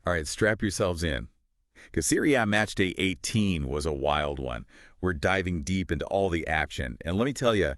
All right, strap yourselves in, because Serie A Matchday 18 was a wild one. We're diving deep into all the action, and let me tell you,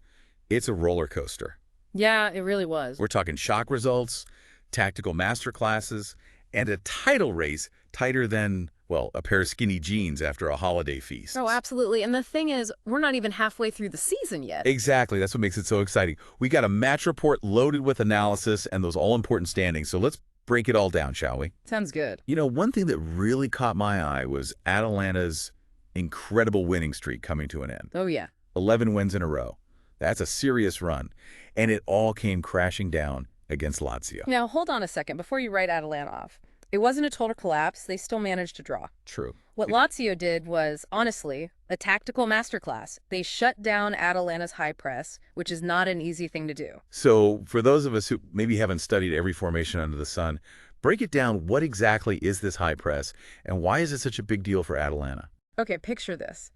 it's a roller coaster. Yeah, it really was. We're talking shock results, tactical masterclasses, and a title race tighter than, well, a pair of skinny jeans after a holiday feast. Oh, absolutely. And the thing is, we're not even halfway through the season yet. Exactly. That's what makes it so exciting. We got a match report loaded with analysis and those all-important standings, so let's break it all down, shall we? Sounds good. You know, one thing that really caught my eye was Atalanta's incredible winning streak coming to an end. Oh, yeah. 11 wins in a row. That's a serious run. And it all came crashing down against Lazio. Now, hold on a second before you write Atalanta off. It wasn't a total collapse. They still managed to draw. True. What Lazio did was, honestly, a tactical masterclass. They shut down Atalanta's high press, which is not an easy thing to do. So for those of us who maybe haven't studied every formation under the sun, break it down. What exactly is this high press, and why is it such a big deal for Atalanta? Okay, picture this.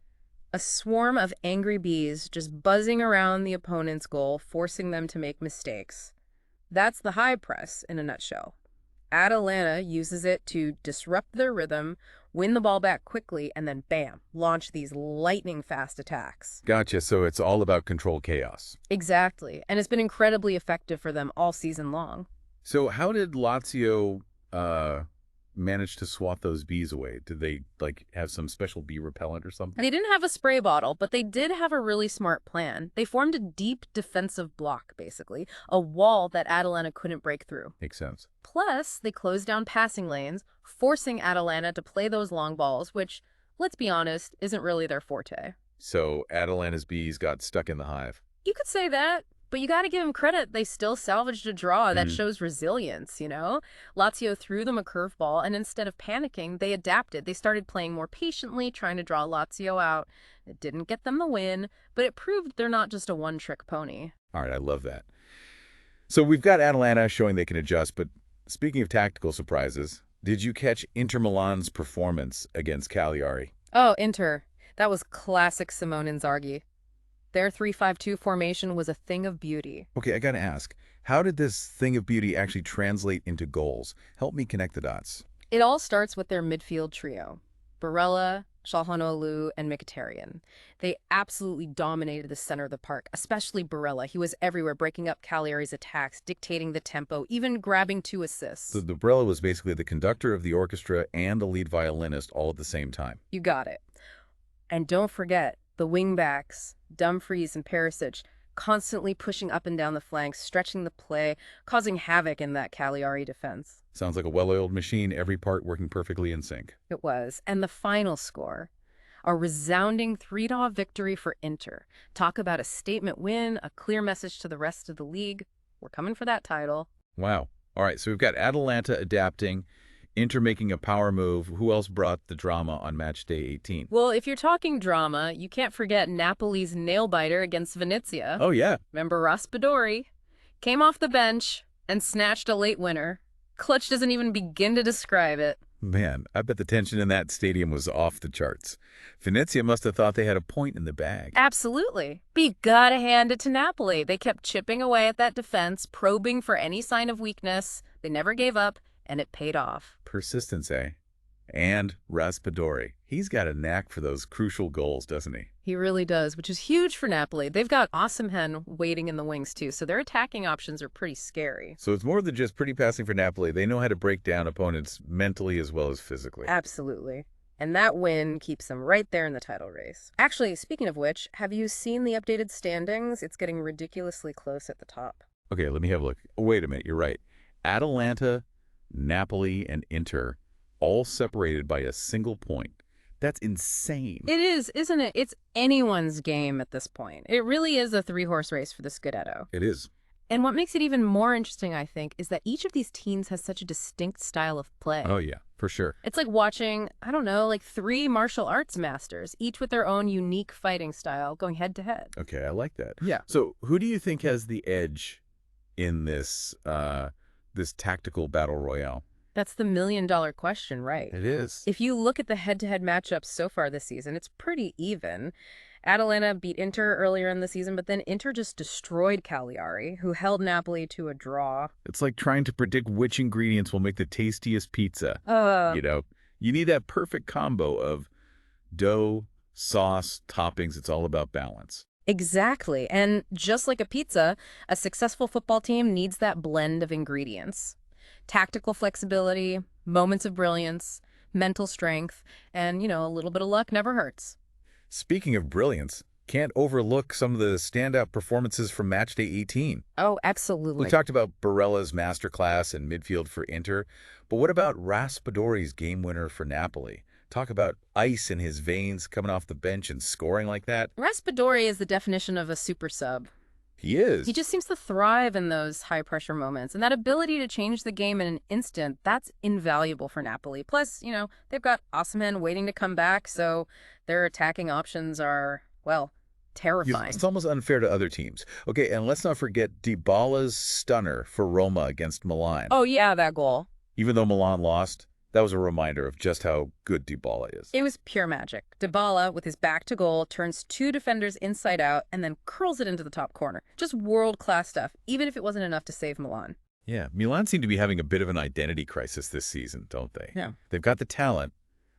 A swarm of angry bees just buzzing around the opponent's goal, forcing them to make mistakes. That's the high press in a nutshell. Atalanta uses it to disrupt their rhythm, win the ball back quickly, and then bam, launch these lightning-fast attacks. Gotcha. So it's all about controlled chaos. Exactly, and it's been incredibly effective for them all season long. So how did Lazio manage to swat those bees away? Did they, like, have some special bee repellent or something? They didn't have a spray bottle, but they did have a really smart plan. They formed a deep defensive block, basically, a wall that Atalanta couldn't break through. Makes sense. Plus, they closed down passing lanes, forcing Atalanta to play those long balls, which, let's be honest, isn't really their forte. So Atalanta's bees got stuck in the hive. You could say that, but you got to give them credit. They still salvaged a draw that shows resilience, you know? Lazio threw them a curveball, and instead of panicking, they adapted. They started playing more patiently, trying to draw Lazio out. It didn't get them the win, but it proved they're not just a one-trick pony. All right, I love that. So we've got Atalanta showing they can adjust, but speaking of tactical surprises, did you catch Inter Milan's performance against Cagliari? Oh, Inter. That was classic Simone Inzaghi. Their 3-5-2 formation was a thing of beauty. Okay, I gotta ask, how did this thing of beauty actually translate into goals? Help me connect the dots. It all starts with their midfield trio, Barella, Çalhanoğlu, and Mkhitaryan. They absolutely dominated the center of the park, especially Barella. He was everywhere, breaking up Cagliari's attacks, dictating the tempo, even grabbing 2 assists. So the Barella was basically the conductor of the orchestra and the lead violinist all at the same time. You got it. And don't forget, the wingbacks, Dumfries and Perisic, constantly pushing up and down the flanks, stretching the play, causing havoc in that Cagliari defense. Sounds like a well-oiled machine, every part working perfectly in sync. It was. And the final score, a resounding 3-0 victory for Inter. Talk about a statement win, a clear message to the rest of the league. We're coming for that title. Wow. All right, so we've got Atalanta adapting, Inter making a power move. Who else brought the drama on match day 18? Well, if you're talking drama, you can't forget Napoli's nail-biter against Venezia. Oh, yeah. Remember Raspadori? Came off the bench and snatched a late winner. Clutch doesn't even begin to describe it. Man, I bet the tension in that stadium was off the charts. Venezia must have thought they had a point in the bag. Absolutely. But you gotta hand it to Napoli. They kept chipping away at that defense, probing for any sign of weakness. They never gave up, and it paid off. Persistence, eh? And Raspadori. He's got a knack for those crucial goals, doesn't he? He really does, which is huge for Napoli. They've got Osimhen waiting in the wings, too, so their attacking options are pretty scary. So it's more than just pretty passing for Napoli. They know how to break down opponents mentally as well as physically. Absolutely. And that win keeps them right there in the title race. Actually, speaking of which, have you seen the updated standings? It's getting ridiculously close at the top. Okay, let me have a look. Oh, wait a minute, you're right. Atalanta, Napoli, and Inter, all separated by a single point. That's insane. It is, isn't it? It's anyone's game at this point. It really is a 3-horse race for the Scudetto. It is. And what makes it even more interesting, I think, is that each of these teams has such a distinct style of play. Oh, yeah, for sure. It's like watching, I don't know, like 3 martial arts masters, each with their own unique fighting style, going head to head. Okay, I like that. Yeah. So who do you think has the edge in this this tactical battle royale? That's the million-dollar question, right? It is. If you look at the head-to-head matchups so far this season, it's pretty even. Atalanta beat Inter earlier in the season, but then Inter just destroyed Cagliari, who held Napoli to a draw. It's like trying to predict which ingredients will make the tastiest pizza. Uh, You know, you need that perfect combo of dough, sauce, toppings. It's all about balance. exactly. And just like a pizza, a successful football team needs that blend of ingredients. Tactical flexibility, moments of brilliance, mental strength, and, a little bit of luck never hurts. Speaking of brilliance, can't overlook some of the standout performances from Matchday 18. Oh, We absolutely. talked about Barella's masterclass in midfield for Inter, but what about Raspadori's game winner for Napoli? Talk about ice in his veins coming off the bench and scoring like that. Raspadori is the definition of a super sub. He He is. just seems to thrive in those high pressure moments. And that ability to change the game in an instant, that's invaluable for Napoli. Plus, they've got Osimhen waiting to come back, so their attacking options are, well, terrifying. It's almost unfair to other teams. Okay, and let's not forget Dybala's stunner for Roma against Milan. Oh, yeah, that goal. Even though Milan lost, that was a reminder of just how good Dybala is. It was pure magic. Dybala, with his back to goal, turns two defenders inside out and then curls it into the top corner. Just world-class stuff, even if it wasn't enough to save Milan. Yeah, Milan seem to be having a bit of an identity crisis this season, don't they? Yeah. They've got the talent,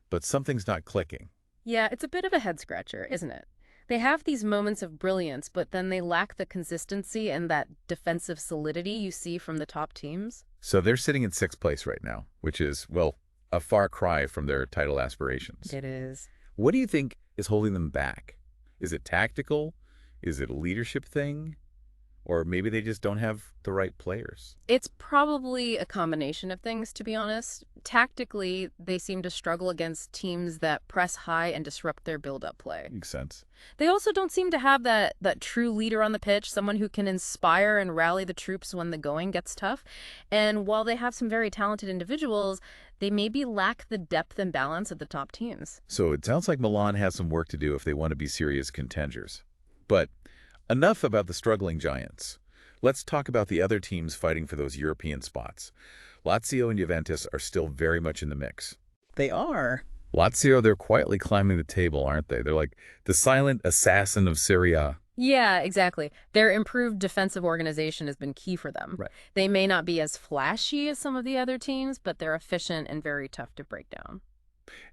but something's not clicking. Yeah, it's a bit of a head-scratcher, isn't it? They have these moments of brilliance, but then they lack the consistency and that defensive solidity you see from the top teams. So they're sitting in sixth place right now, which is, well, a far cry from their title aspirations. It is. What do you think is holding them back? Is it tactical? Is it a leadership thing? Or maybe they just don't have the right players? It's probably a combination of things, to be honest. Tactically, they seem to struggle against teams that press high and disrupt their build-up play. Makes sense. They also don't seem to have that true leader on the pitch, someone who can inspire and rally the troops when the going gets tough. And while they have some very talented individuals, they maybe lack the depth and balance of the top teams. So it sounds like Milan has some work to do if they want to be serious contenders. But enough about the struggling giants. Let's talk about the other teams fighting for those European spots. Lazio and Juventus are still very much in the mix. They are. Lazio, they're quietly climbing the table, aren't they? They're like the silent assassin of Serie A. Yeah, exactly. Their improved defensive organization has been key for them. Right. They may not be as flashy as some of the other teams, but they're efficient and very tough to break down.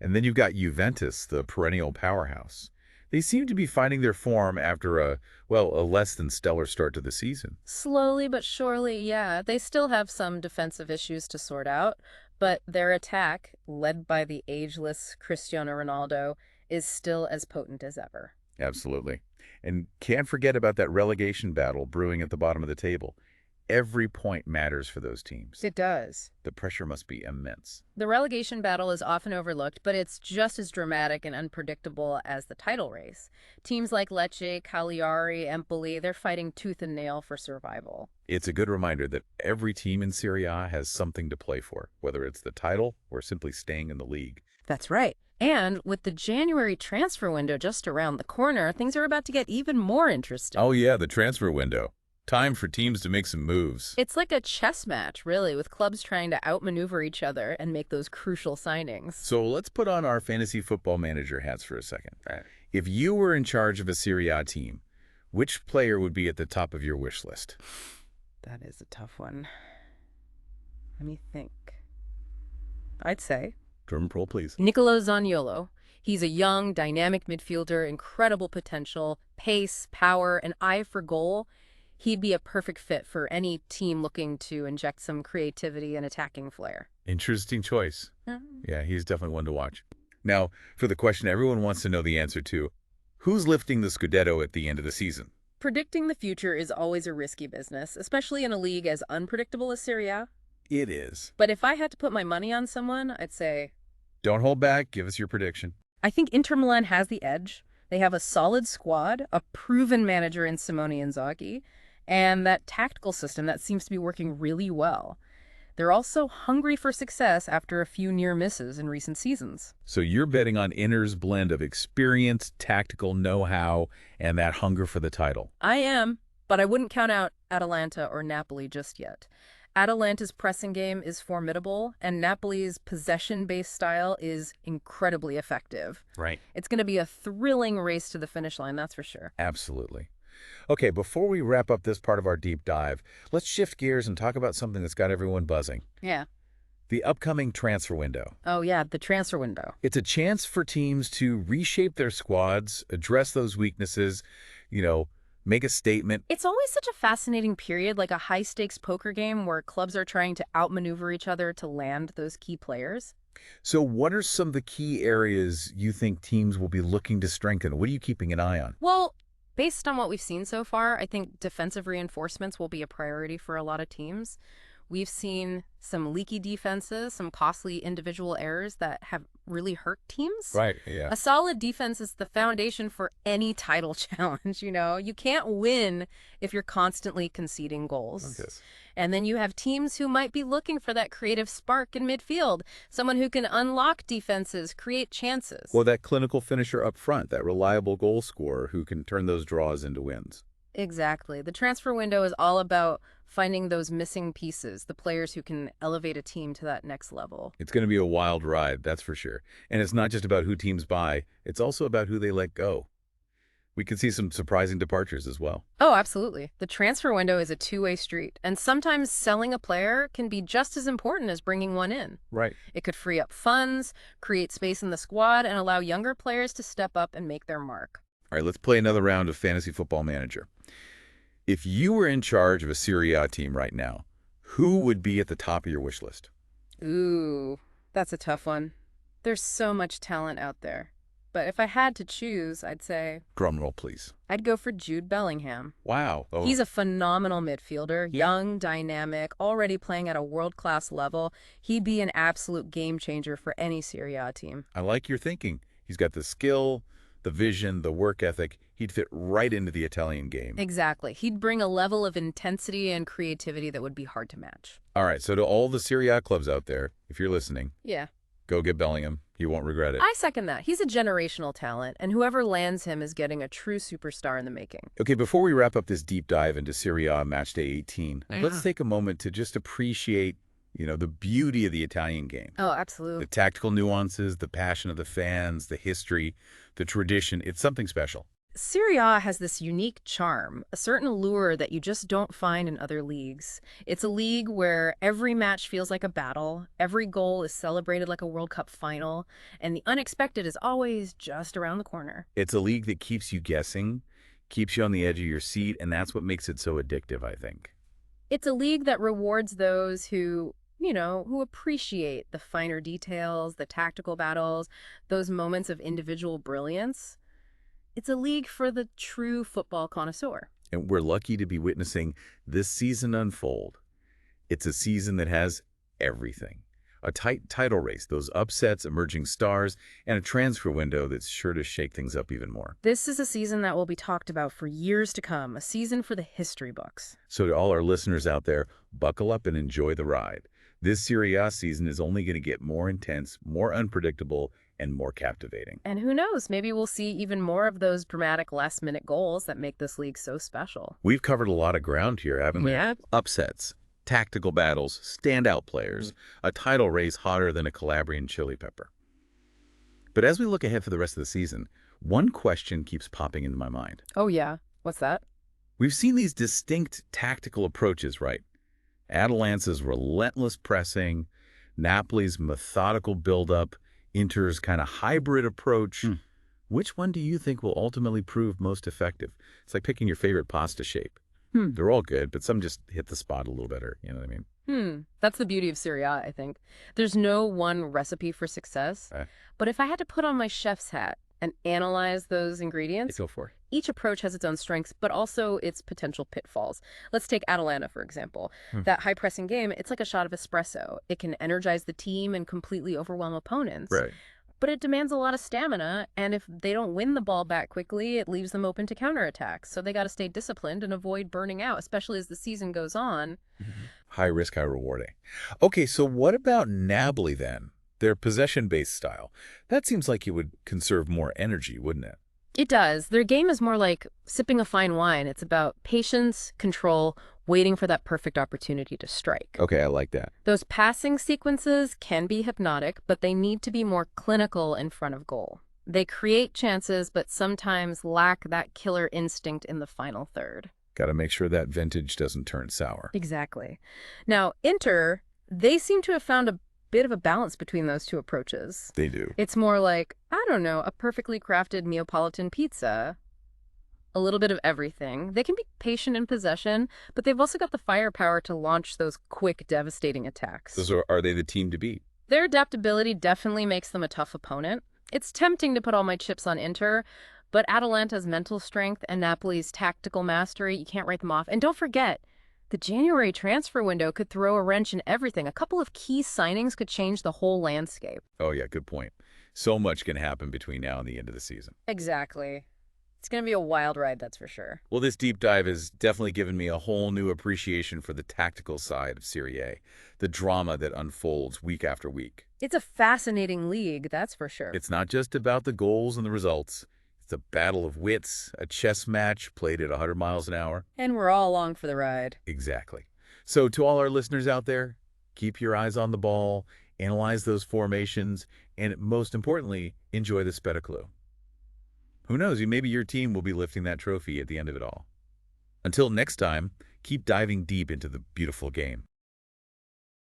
And then you've got Juventus, the perennial powerhouse. They seem to be finding their form after a less than stellar start to the season. Slowly but surely, yeah. They still have some defensive issues to sort out, but their attack, led by the ageless Cristiano Ronaldo, is still as potent as ever. Absolutely. And can't forget about that relegation battle brewing at the bottom of the table. Every point matters for those teams. It does. The pressure must be immense. The relegation battle is often overlooked, but it's just as dramatic and unpredictable as the title race. Teams like Lecce, Cagliari, Empoli, they're fighting tooth and nail for survival. It's a good reminder that every team in Serie A has something to play for, whether it's the title or simply staying in the league. That's right. And with the January transfer window just around the corner, things are about to get even more interesting. Oh yeah, the transfer window. Time for teams to make some moves. It's like a chess match, really, with clubs trying to outmaneuver each other and make those crucial signings. So let's put on our fantasy football manager hats for a second. If you were in charge of a Serie A team, which player would be at the top of your wish list? That is a tough one. Let me think. I'd say Drum roll, please. Nicolo Zaniolo. He's a young, dynamic midfielder, incredible potential, pace, power, an eye for goal. He'd be a perfect fit for any team looking to inject some creativity and attacking flair. Interesting choice. Yeah. Yeah, he's definitely one to watch. Now, for the question everyone wants to know the answer to, who's lifting the Scudetto at the end of the season? Predicting the future is always a risky business, especially in a league as unpredictable as Serie A. It is. But if I had to put my money on someone, I'd say Don't hold back. Give us your prediction. I think Inter Milan has the edge. They have a solid squad, a proven manager in Simone Inzaghi, and that tactical system that seems to be working really well. They're also hungry for success after a few near misses in recent seasons. So you're betting on Inter's blend of experience, tactical know-how, and that hunger for the title. I am, but I wouldn't count out Atalanta or Napoli just yet. Atalanta's pressing game is formidable, and Napoli's possession-based style is incredibly effective. Right. It's going to be a thrilling race to the finish line, that's for sure. Absolutely. Okay, before we wrap up this part of our deep dive, let's shift gears and talk about something that's got everyone buzzing. Yeah. The upcoming transfer window. Oh, yeah, the transfer window. It's a chance for teams to reshape their squads, address those weaknesses, you know, make a statement. It's always such a fascinating period, like a high-stakes poker game where clubs are trying to outmaneuver each other to land those key players. So what are some of the key areas you think teams will be looking to strengthen? What are you keeping an eye on? Well, based on what we've seen so far, I think defensive reinforcements will be a priority for a lot of teams. We've seen some leaky defenses, some costly individual errors that have really hurt teams. Right, yeah. A solid defense is the foundation for any title challenge, you know? You can't win if you're constantly conceding goals. Okay. And then you have teams who might be looking for that creative spark in midfield, someone who can unlock defenses, create chances. Well, that clinical finisher up front, that reliable goal scorer who can turn those draws into wins. Exactly. The transfer window is all about finding those missing pieces, the players who can elevate a team to that next level. It's going to be a wild ride, that's for sure. And it's not just about who teams buy, it's also about who they let go. We could see some surprising departures as well. Oh, absolutely. The transfer window is a two-way street, and sometimes selling a player can be just as important as bringing one in. Right. It could free up funds, create space in the squad, and allow younger players to step up and make their mark. All right, let's play another round of Fantasy Football Manager. If you were in charge of a Serie A team right now, who would be at the top of your wish list? Ooh, that's a tough one. There's so much talent out there. But if I had to choose, I'd say Drum roll, please. I'd go for Jude Bellingham. Wow. Oh, He's a phenomenal midfielder, young, dynamic, already playing at a world-class level. He'd be an absolute game changer for any Serie A team. I like your thinking. He's got the skill, the vision, the work ethic. He'd fit right into the Italian game. Exactly. He'd bring a level of intensity and creativity that would be hard to match. All right, so to all the Serie A clubs out there, if you're listening, Yeah. go get Bellingham. You won't regret it. I second that. He's a generational talent, and whoever lands him is getting a true superstar in the making. Okay, before we wrap up this deep dive into Serie A Matchday 18, let's take a moment to just appreciate, the beauty of the Italian game. Oh, The absolutely. tactical nuances, the passion of the fans, the history, the tradition. It's something special. Serie A has this unique charm, a certain allure that you just don't find in other leagues. It's a league where every match feels like a battle, every goal is celebrated like a World Cup final, and the unexpected is always just around the corner. It's a league that keeps you guessing, keeps you on the edge of your seat, and that's what makes it so addictive, I think. It's a league that rewards those who appreciate the finer details, the tactical battles, those moments of individual brilliance. It's a league for the true football connoisseur. And we're lucky to be witnessing this season unfold. It's a season that has everything. A tight title race, those upsets, emerging stars, and a transfer window that's sure to shake things up even more. This is a season that will be talked about for years to come, a season for the history books. So to all our listeners out there, buckle up and enjoy the ride. This Serie A season is only going to get more intense, more unpredictable, and more captivating. And who knows, maybe we'll see even more of those dramatic last-minute goals that make this league so special. We've covered a lot of ground here, haven't we? Yeah. Upsets, tactical battles, standout players, a title race hotter than a Calabrian chili pepper. But as we look ahead for the rest of the season, one question keeps popping into my mind. Oh, yeah. What's that? We've seen these distinct tactical approaches, right? Atalanta's relentless pressing, Napoli's methodical build-up, Inter's kind of hybrid approach. Which one do you think will ultimately prove most effective? It's like picking your favorite pasta shape. They're all good, but some just hit the spot a little better. You know what I mean? That's the beauty of Serie A, I think. There's no one recipe for success. But if I had to put on my chef's hat and analyze those ingredients, Go for it. each approach has its own strengths, but also its potential pitfalls. Let's take Atalanta, for example. That high-pressing game, it's like a shot of espresso. It can energize the team and completely overwhelm opponents. Right. But it demands a lot of stamina, and if they don't win the ball back quickly, it leaves them open to counterattacks. So they got to stay disciplined and avoid burning out, especially as the season goes on. High risk, high rewarding. Okay, so what about Napoli then? Their possession-based style. That seems like it would conserve more energy, wouldn't it? It does. Their game is more like sipping a fine wine. It's about patience, control, waiting for that perfect opportunity to strike. Okay, I like that. Those passing sequences can be hypnotic, but they need to be more clinical in front of goal. They create chances, but sometimes lack that killer instinct in the final third. Got to make sure that vintage doesn't turn sour. Exactly. Now, Inter, they seem to have found a bit of a balance between those two approaches. They do. It's more like, I don't know, a perfectly crafted Neapolitan pizza, a little bit of everything. They can be patient in possession, but they've also got the firepower to launch those quick, devastating attacks. Those are they the team to beat? Their adaptability definitely makes them a tough opponent. It's tempting to put all my chips on Inter, but Atalanta's mental strength and Napoli's tactical mastery, you can't write them off. And don't forget, the January transfer window could throw a wrench in everything. A couple of key signings could change the whole landscape. Oh, yeah, good point. So much can happen between now and the end of the season. Exactly. It's going to be a wild ride, that's for sure. Well, this deep dive has definitely given me a whole new appreciation for the tactical side of Serie A, the drama that unfolds week after week. It's a fascinating league, that's for sure. It's not just about the goals and the results. It's a battle of wits, a chess match played at 100 miles an hour. And we're all along for the ride. Exactly. So to all our listeners out there, keep your eyes on the ball, analyze those formations, and most importantly, enjoy the spettacolo. Who knows, maybe your team will be lifting that trophy at the end of it all. Until next time, keep diving deep into the beautiful game.